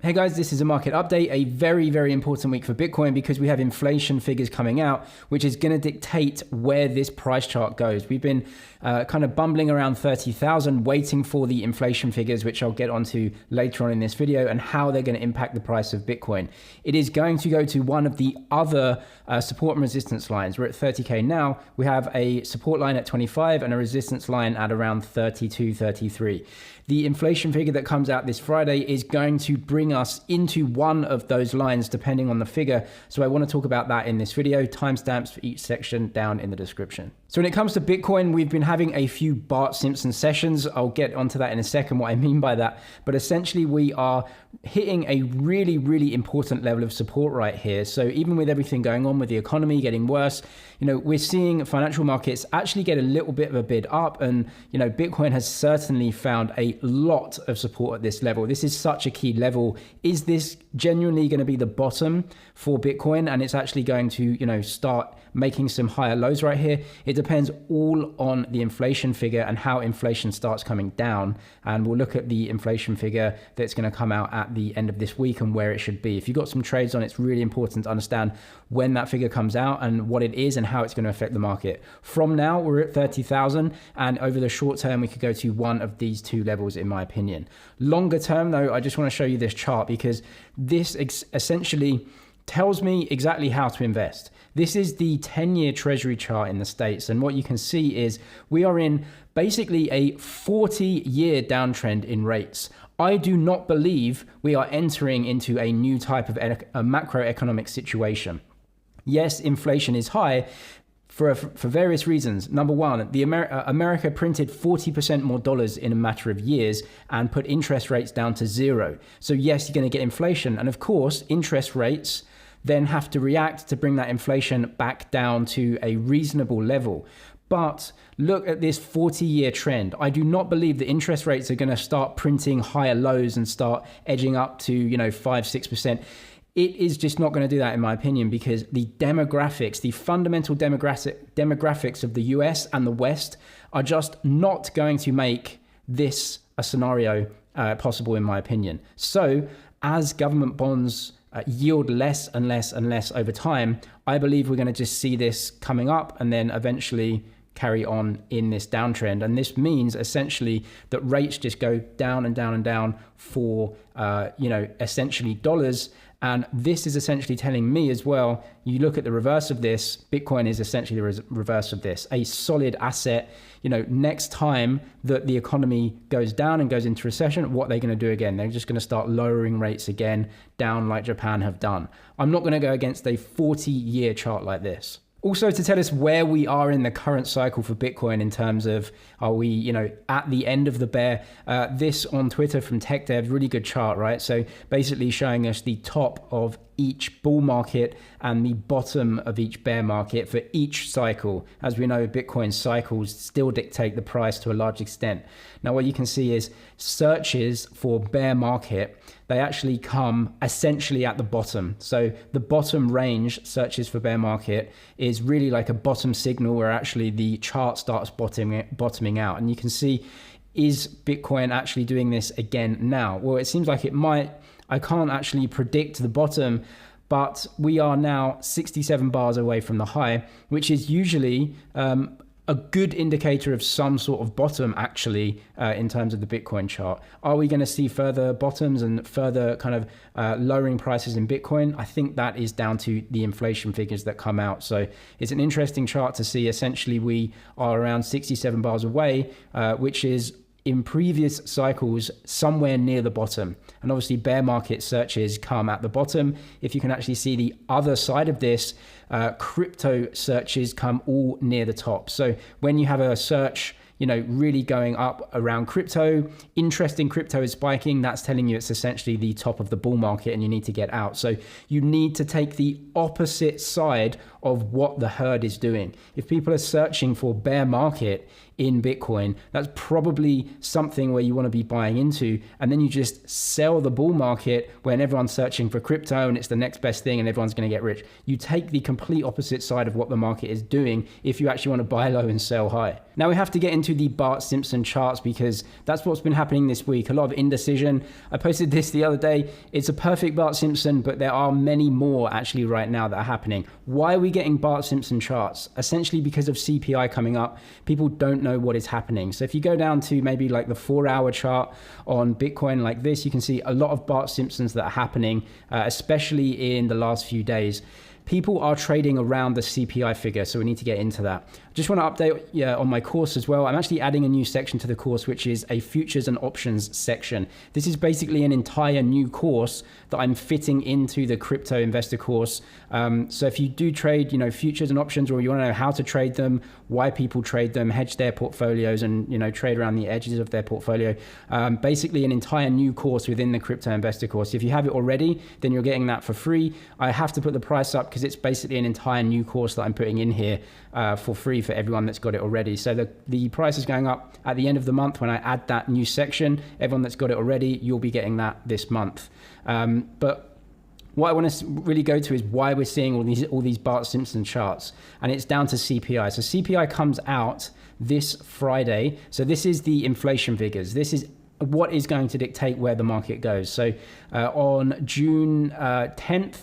Hey guys, this is a market update, a very, very important week for Bitcoin because we have inflation figures coming out, which is going to dictate where this price chart goes. We've been kind of bumbling around 30,000, waiting for the inflation figures, which I'll get onto later on in this video, and how they're going to impact the price of Bitcoin. It is going to go to one of the other support and resistance lines. We're at 30K now. We have a support line at 25 and a resistance line at around 32, 33. The inflation figure that comes out this Friday is going to bring us into one of those lines depending on the figure. So I want to talk about that in this video. Timestamps for each section down in the description. So when it comes to Bitcoin, we've been having a few Bart Simpson sessions. I'll get onto that in a second, what I mean by that. But essentially we are hitting a really, really important level of support right here. So even with everything going on with the economy getting worse, we're seeing financial markets actually get a little bit of a bid up, and Bitcoin has certainly found a lot of support at this level. This is such a key level. Is this genuinely going to be the bottom for Bitcoin, and it's actually going to start making some higher lows right here? It depends all on the inflation figure and how inflation starts coming down, and we'll look at the inflation figure that's going to come out at the end of this week and where it should be. If you've got some trades on, it's really important to understand when that figure comes out and what it is and how it's going to affect the market. From now, we're at 30,000, and over the short term, we could go to one of these two levels, in my opinion. Longer term, though, I just want to show you this chart because this essentially tells me exactly how to invest. This is the 10-year treasury chart in the States, and what you can see is we are in basically a 40-year downtrend in rates. I do not believe we are entering into a new type of a macroeconomic situation. Yes, inflation is high for various reasons. Number one, America printed 40% more dollars in a matter of years and put interest rates down to zero. So yes, you're going to get inflation. And of course, interest rates then have to react to bring that inflation back down to a reasonable level. But look at this 40-year trend. I do not believe that interest rates are going to start printing higher lows and start edging up to 5, 6%. It is just not going to do that, in my opinion, because the demographics, the fundamental demographics of the US and the West are just not going to make this a scenario possible, in my opinion. So as government bonds yield less and less and less over time, I believe we're going to just see this coming up and then eventually carry on in this downtrend. And this means essentially that rates just go down and down and down for, essentially dollars. And this is essentially telling me as well, you look at the reverse of this, Bitcoin is essentially the reverse of this, a solid asset. Next time that the economy goes down and goes into recession, what they're going to do again? They're just going to start lowering rates again, down like Japan have done. I'm not going to go against a 40-year chart like this. Also, to tell us where we are in the current cycle for Bitcoin in terms of, are we, at the end of the bear? This on Twitter from TechDev, really good chart, right? So basically showing us the top of each bull market and the bottom of each bear market for each cycle. As we know, Bitcoin cycles still dictate the price to a large extent. Now, what you can see is searches for bear market, they actually come essentially at the bottom. So the bottom range searches for bear market is really like a bottom signal where actually the chart starts bottoming out. And you can see, is Bitcoin actually doing this again now? Well, it seems like it might. I can't actually predict the bottom, but we are now 67 bars away from the high, which is usually a good indicator of some sort of bottom actually in terms of the Bitcoin chart. Are we going to see further bottoms and further kind of lowering prices in Bitcoin? I think that is down to the inflation figures that come out. So it's an interesting chart to see. Essentially, we are around 67 bars away, which is in previous cycles somewhere near the bottom. And obviously bear market searches come at the bottom. If you can actually see the other side of this, crypto searches come all near the top. So when you have a search really going up around crypto, interest in crypto is spiking, that's telling you it's essentially the top of the bull market and you need to get out. So you need to take the opposite side of what the herd is doing. If people are searching for bear market in Bitcoin, that's probably something where you want to be buying into, and then you just sell the bull market when everyone's searching for crypto and it's the next best thing and everyone's going to get rich. You take the complete opposite side of what the market is doing if you actually want to buy low and sell high. Now we have to get into the Bart Simpson charts because that's what's been happening this week. A lot of indecision. I posted this the other day. It's a perfect Bart Simpson, but there are many more actually right now that are happening. Why are we getting Bart Simpson charts? Essentially because of CPI coming up. People don't know what is happening. So if you go down to maybe like the 4-hour chart on Bitcoin like this, you can see a lot of Bart Simpsons that are happening, especially in the last few days. People are trading around the CPI figure, so we need to get into that. Just want to update on my course as well. I'm actually adding a new section to the course, which is a futures and options section. This is basically an entire new course that I'm fitting into the crypto investor course. So if you do trade, futures and options, or you want to know how to trade them, why people trade them, hedge their portfolios, and trade around the edges of their portfolio, basically an entire new course within the crypto investor course. If you have it already, then you're getting that for free. I have to put the price up because it's basically an entire new course that I'm putting in here for free for everyone that's got it already. So the price is going up at the end of the month when I add that new section. Everyone that's got it already, you'll be getting that this month. But what I want to really go to is why we're seeing all these Bart Simpson charts, and it's down to CPI. So CPI comes out this Friday. So this is the inflation figures. This is what is going to dictate where the market goes. So on June 10th,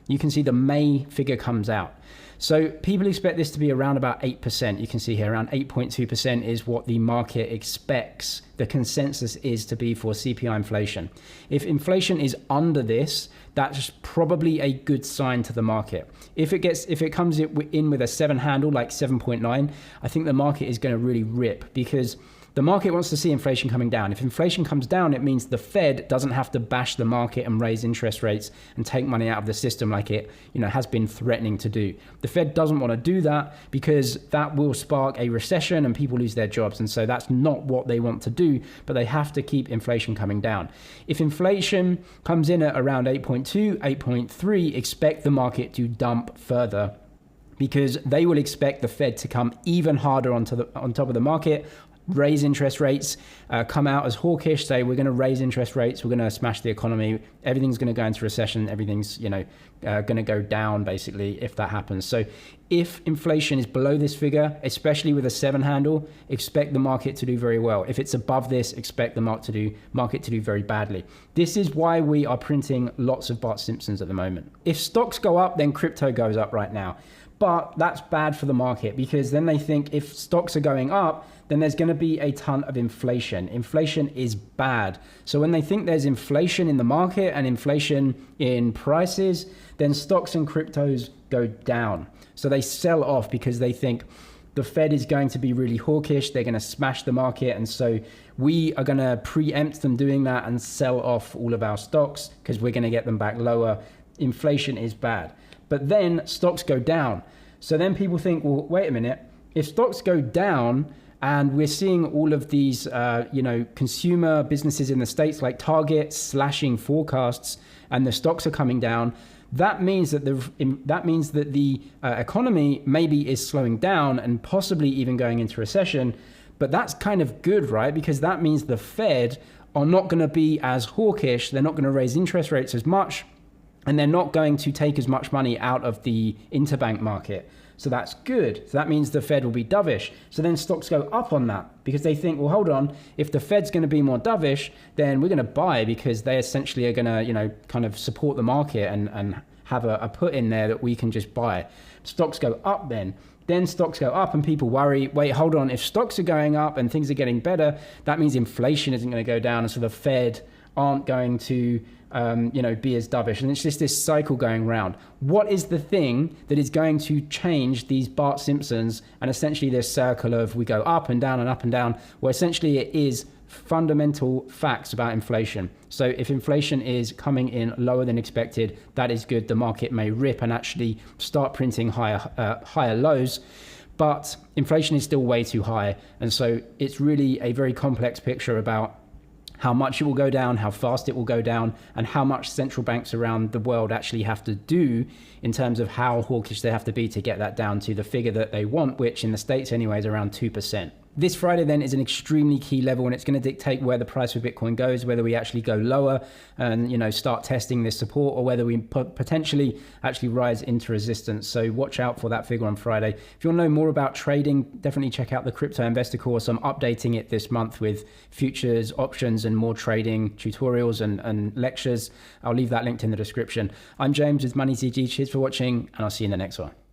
you can see the May figure comes out. So people expect this to be around about 8%. You can see here around 8.2% is what the market expects the consensus is to be for CPI inflation. If inflation is under this, that's probably a good sign to the market. If it comes in with a 7 handle, like 7.9, I think the market is going to really rip because the market wants to see inflation coming down. If inflation comes down, it means the Fed doesn't have to bash the market and raise interest rates and take money out of the system like it has been threatening to do. The Fed doesn't want to do that because that will spark a recession and people lose their jobs. And so that's not what they want to do, but they have to keep inflation coming down. If inflation comes in at around 8.2, 8.3, expect the market to dump further because they will expect the Fed to come even harder on top of the market, raise interest rates, come out as hawkish, say we're going to raise interest rates, we're going to smash the economy, everything's going to go into recession, everything's going to go down basically if that happens. So if inflation is below this figure, especially with a 7 handle, expect the market to do very well. If it's above this, expect the market to do very badly. This is why we are printing lots of Bart Simpsons at the moment. If stocks go up, then crypto goes up right now. But that's bad for the market because then they think if stocks are going up, then there's going to be a ton of inflation. Inflation is bad. So when they think there's inflation in the market and inflation in prices, then stocks and cryptos go down. So they sell off because they think the Fed is going to be really hawkish. They're going to smash the market. And so we are going to preempt them doing that and sell off all of our stocks because we're going to get them back lower. Inflation is bad. But then stocks go down. So then people think, well, wait a minute. If stocks go down and we're seeing all of these, consumer businesses in the States like Target slashing forecasts and the stocks are coming down, that means that the economy maybe is slowing down and possibly even going into recession. But that's kind of good, right? Because that means the Fed are not going to be as hawkish. They're not going to raise interest rates as much. And they're not going to take as much money out of the interbank market. So that's good. So that means the Fed will be dovish. So then stocks go up on that because they think, well, hold on, if the Fed's going to be more dovish, then we're going to buy because they essentially are going to, kind of support the market and have a put in there that we can just buy. Stocks go up then stocks go up and people worry, wait, hold on, if stocks are going up and things are getting better, that means inflation isn't going to go down. And so the Fed aren't going to be as dovish. And it's just this cycle going round. What is the thing that is going to change these Bart Simpsons and essentially this circle of we go up and down and up and down? Well, essentially it is fundamental facts about inflation. So if inflation is coming in lower than expected, that is good. The market may rip and actually start printing higher lows. But inflation is still way too high. And so it's really a very complex picture about how much it will go down, how fast it will go down, and how much central banks around the world actually have to do in terms of how hawkish they have to be to get that down to the figure that they want, which in the States anyway is around 2%. This Friday then is an extremely key level, and it's going to dictate where the price for Bitcoin goes, whether we actually go lower and start testing this support, or whether we potentially actually rise into resistance. So watch out for that figure on Friday. If you want to know more about trading, definitely check out the Crypto Investor course. I'm updating it this month with futures, options, and more trading tutorials and lectures. I'll leave that linked in the description. I'm James with Money CG. Cheers for watching, and I'll see you in the next one.